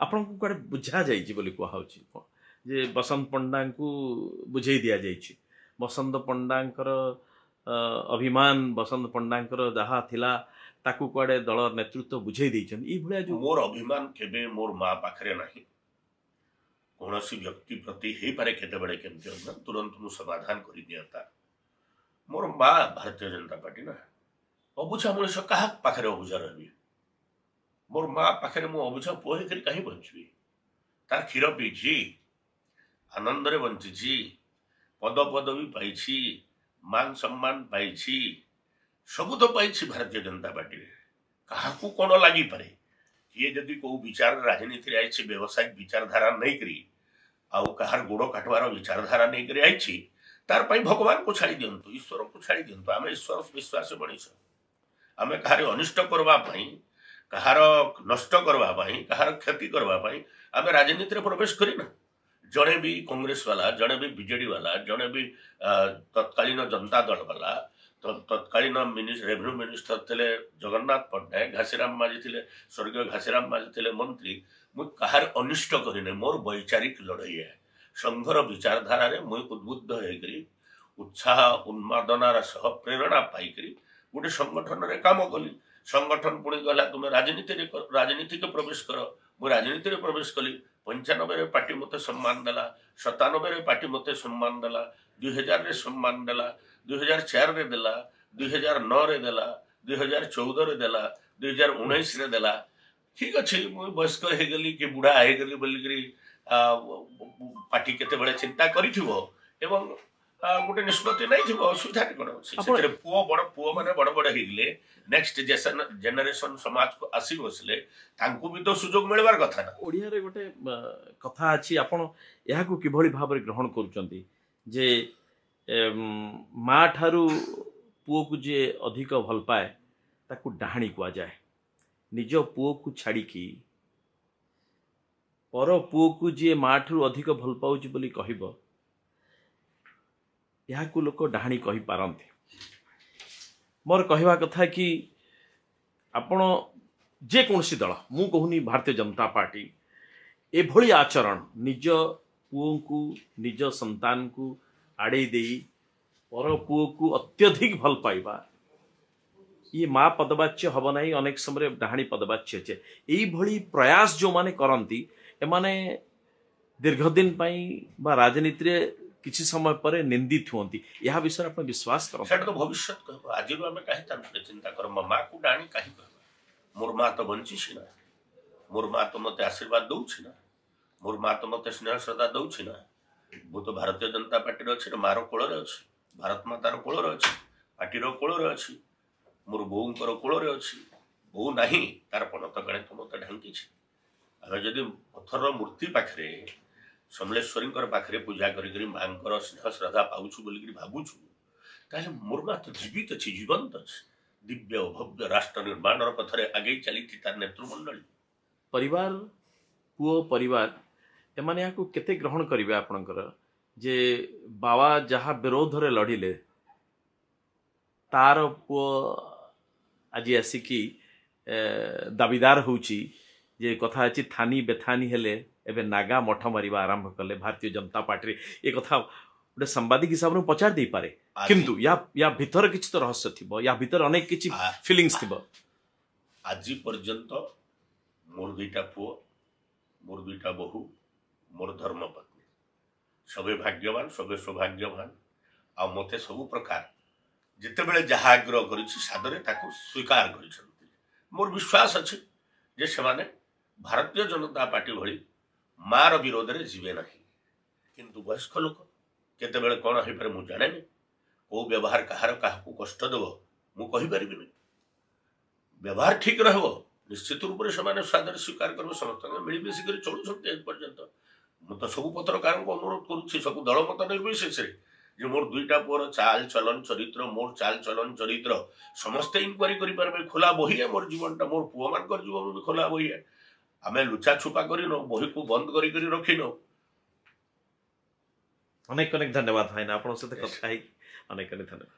आपन को कुआडे बुझा जाइछि बोली कुआ होछि जे बसंत पंडा को बुझेई दिया जाइछि बसंत पंडांकर अभिमान बसंत पंडांकर जहा थिला ताकू कुआडे दल नेतृत्व बुझेई दैछन ई भलिया जो मोर अभिमान केबे मोर माँ पाखरे नाही कौनसी व्यक्ति प्रति हे पारे केते बड़े केमते तुरंत मु समाधान करि दियता मोर माँ भारतीय जनता पार्टी ना अबुझा मनुष्य कहा पाखरे अबुझा रही मोर माँ पाखरे मु अबुझा पुओ हेकरी कहीं बंचबी तार क्षीर पीछि आनंद रे बंचिछि पद पदवी पाइछि मान सम्मान पाइछि सबु तो पाइछि भारतीय जनता पार्टी रे काहाकू कोन लागि पारे किए जदि को विचार राजनीति आइछि व्यवसायिक विचारधारा नहीं करी आउ कहार गोड़ काटवार विचारधारा नहीं करी आइछि तार पई भगवान को छाड़ी दियंतु ईश्वर को छाड़ी दियंतु आमे ईश्वर विश्वास मनीष आमे कहार अनिष्ट करवा पई कहार नष्ट करवा पई कहार क्षति करवा पई आमे राजनीति रे प्रवेश करिना जड़े भी कांग्रेस वाला जड़े भी बीजेडी वाला जड़े भी तत्कालीन जनता दल वाला तत्कालीन रेवेन्यू मिनिस्टर थे जगन्नाथ पट्टनायक घासीराम माझी थे स्वर्गीय घासीराम माझी थे मंत्री मुझ कहार अनिष्ट करें मोर वैचारिक लड़ई है संघर विचारधारा रे मुझ उद्बुद्ध होकर उत्साह उन्मादनार सह प्रेरणा पाइक गोटे संगठन रे काम कली संगठन पुणी गला तुम राजनीति के प्रवेश कर मु राजनीति रे प्रवेश कली 95 रे पार्टी मते सम्मान देला 97 रे पार्टी मते सम्मान देला 2000 रे सम्मान देला 2004 रे देला 2009 रे देला 2014 रे देला 2019 रे देला ठीक अच्छे मुझे वयस्क हो गली कि बुढ़ा हो गली बोलिकी पार्टी केते बड़े चिंता करिथिबो एवं गोटे निष्पत्ति नहीं थी असुविधा कौन पुओ बड़ पुओ मैंने बड़ बड़ होगले नेक्स्ट जेनरेशन समाज को आसी बसले तांकु भी तो सुजोग मिलवार कथा ना ओडिया रे गोटे कथा अछि आपण एहा को किभली भाबरे ग्रहण करूचंती जे माँ ठारू पुओ को जे अधिक भल पाए ताकू डाहाणी कुआ जाए निज पुओ को छाड़ी की पर पुओ को जे माँ ठारू अधिक भल पाउची बोली कहिबो यहाँ को लोक डाहाणी कही पारंती मोर कहवा कथा कि आपण जे कौनसी दल मु कहूनी भारतीय जनता पार्टी एभली आचरण निज पुओ को निज संतान को आड़े दे पर पुओ को अत्यधिक भल पाइबा ये माँ पदवाच्य हम ना अनेक समय डाहाणी पदवाच्य चे यही भली प्रयास जो माने करंती एमाने दीर्घदिन बा राजनीति रे किसी समय पर निंदित होती यह विषय आप विश्वास कर तो भविष्य कह आज आम कहीं चिंता कर मो माँ को डाणी कहीं कह मोर माँ तो बंची ना मोर माँ तो मत आशीर्वाद दौची ना मोर माँ तो मत स्नेह श्रद्धा दौची ना मु तो भारतीय जनता पार्टी अच्छे मार कोल अच्छी भारत मातार कोल अच्छी पार्टीर कोल अच्छी मोर बोऊर कोल अच्छी बो ना तार पणत गणे तो मत ढांकी आम जदि पथर मूर्ति पाखे समलेश्वरी पाखे पूजा करी माँ स्नेह श्रद्धा पाऊछु बोलिकी भावुछु ताले मोर माँ तो जीवित अच्छी जीवंत अच्छी दिव्य भव्य राष्ट्र निर्माण पथरे आगे चली तार नेतृमंडली परिवार पुओ परिवार एमाने याको केते ग्रहण करिवे आपनकर जे बाबा जहा विरोध रे लड़िले तार पुओ आज आसिकी दाबीदार होउची जे कथा अछि थानी बेथानी हेले एबे नागा मठ मारिबा आरंभ कले भारतीय जनता पार्टी ये कथा गोटे सांबादिक हिसाब से पचार दे पारे किंतु या भीतर किछि तो रहस्य थिबो या भीतर अनेक किछि फीलिंग्स थिबो आज पर्यंत मोर दुईटा पुओ मोर दुईटा बहु मोर धर्मपत्नी सबे भाग्यवान सबे सौभाग्यवान आ मते सब प्रकार जिते बेले जहा आग्रह करिछि सादरे ताकू स्वीकार करिसंती मोर विश्वास अछि जे सेमाने भारतीय जनता पार्टी भली मार विरोध रे जीवे नहीं किंतु वयस्क लोक केते बेले कोन होई पारे मु जाने को व्यवहार कहार काहू कष्ट देव मु कहि परिबिनी व्यवहार ठीक रहबो निश्चित रूप से सादर स्वीकार कर समस्त मिलमिशी कर चलुं पर्यंत मु तो सब पत्रकार को अनुरोध करुच्ची सब दल मत निर्विशेष जे मोर दुईटा पुअर चाल चलन चरित्र मोर चाल चलन चरित्र समस्ते इनक्वारी करें खोला बही है मोर जीवनटा मोर पुओ मान जीवन भी खोला बही है आम लुचा छुपा कर बही को बंद कर रखी न अनेक अनेक धन्यवाद भाई ना आप अनेक अनेक धन्यवाद।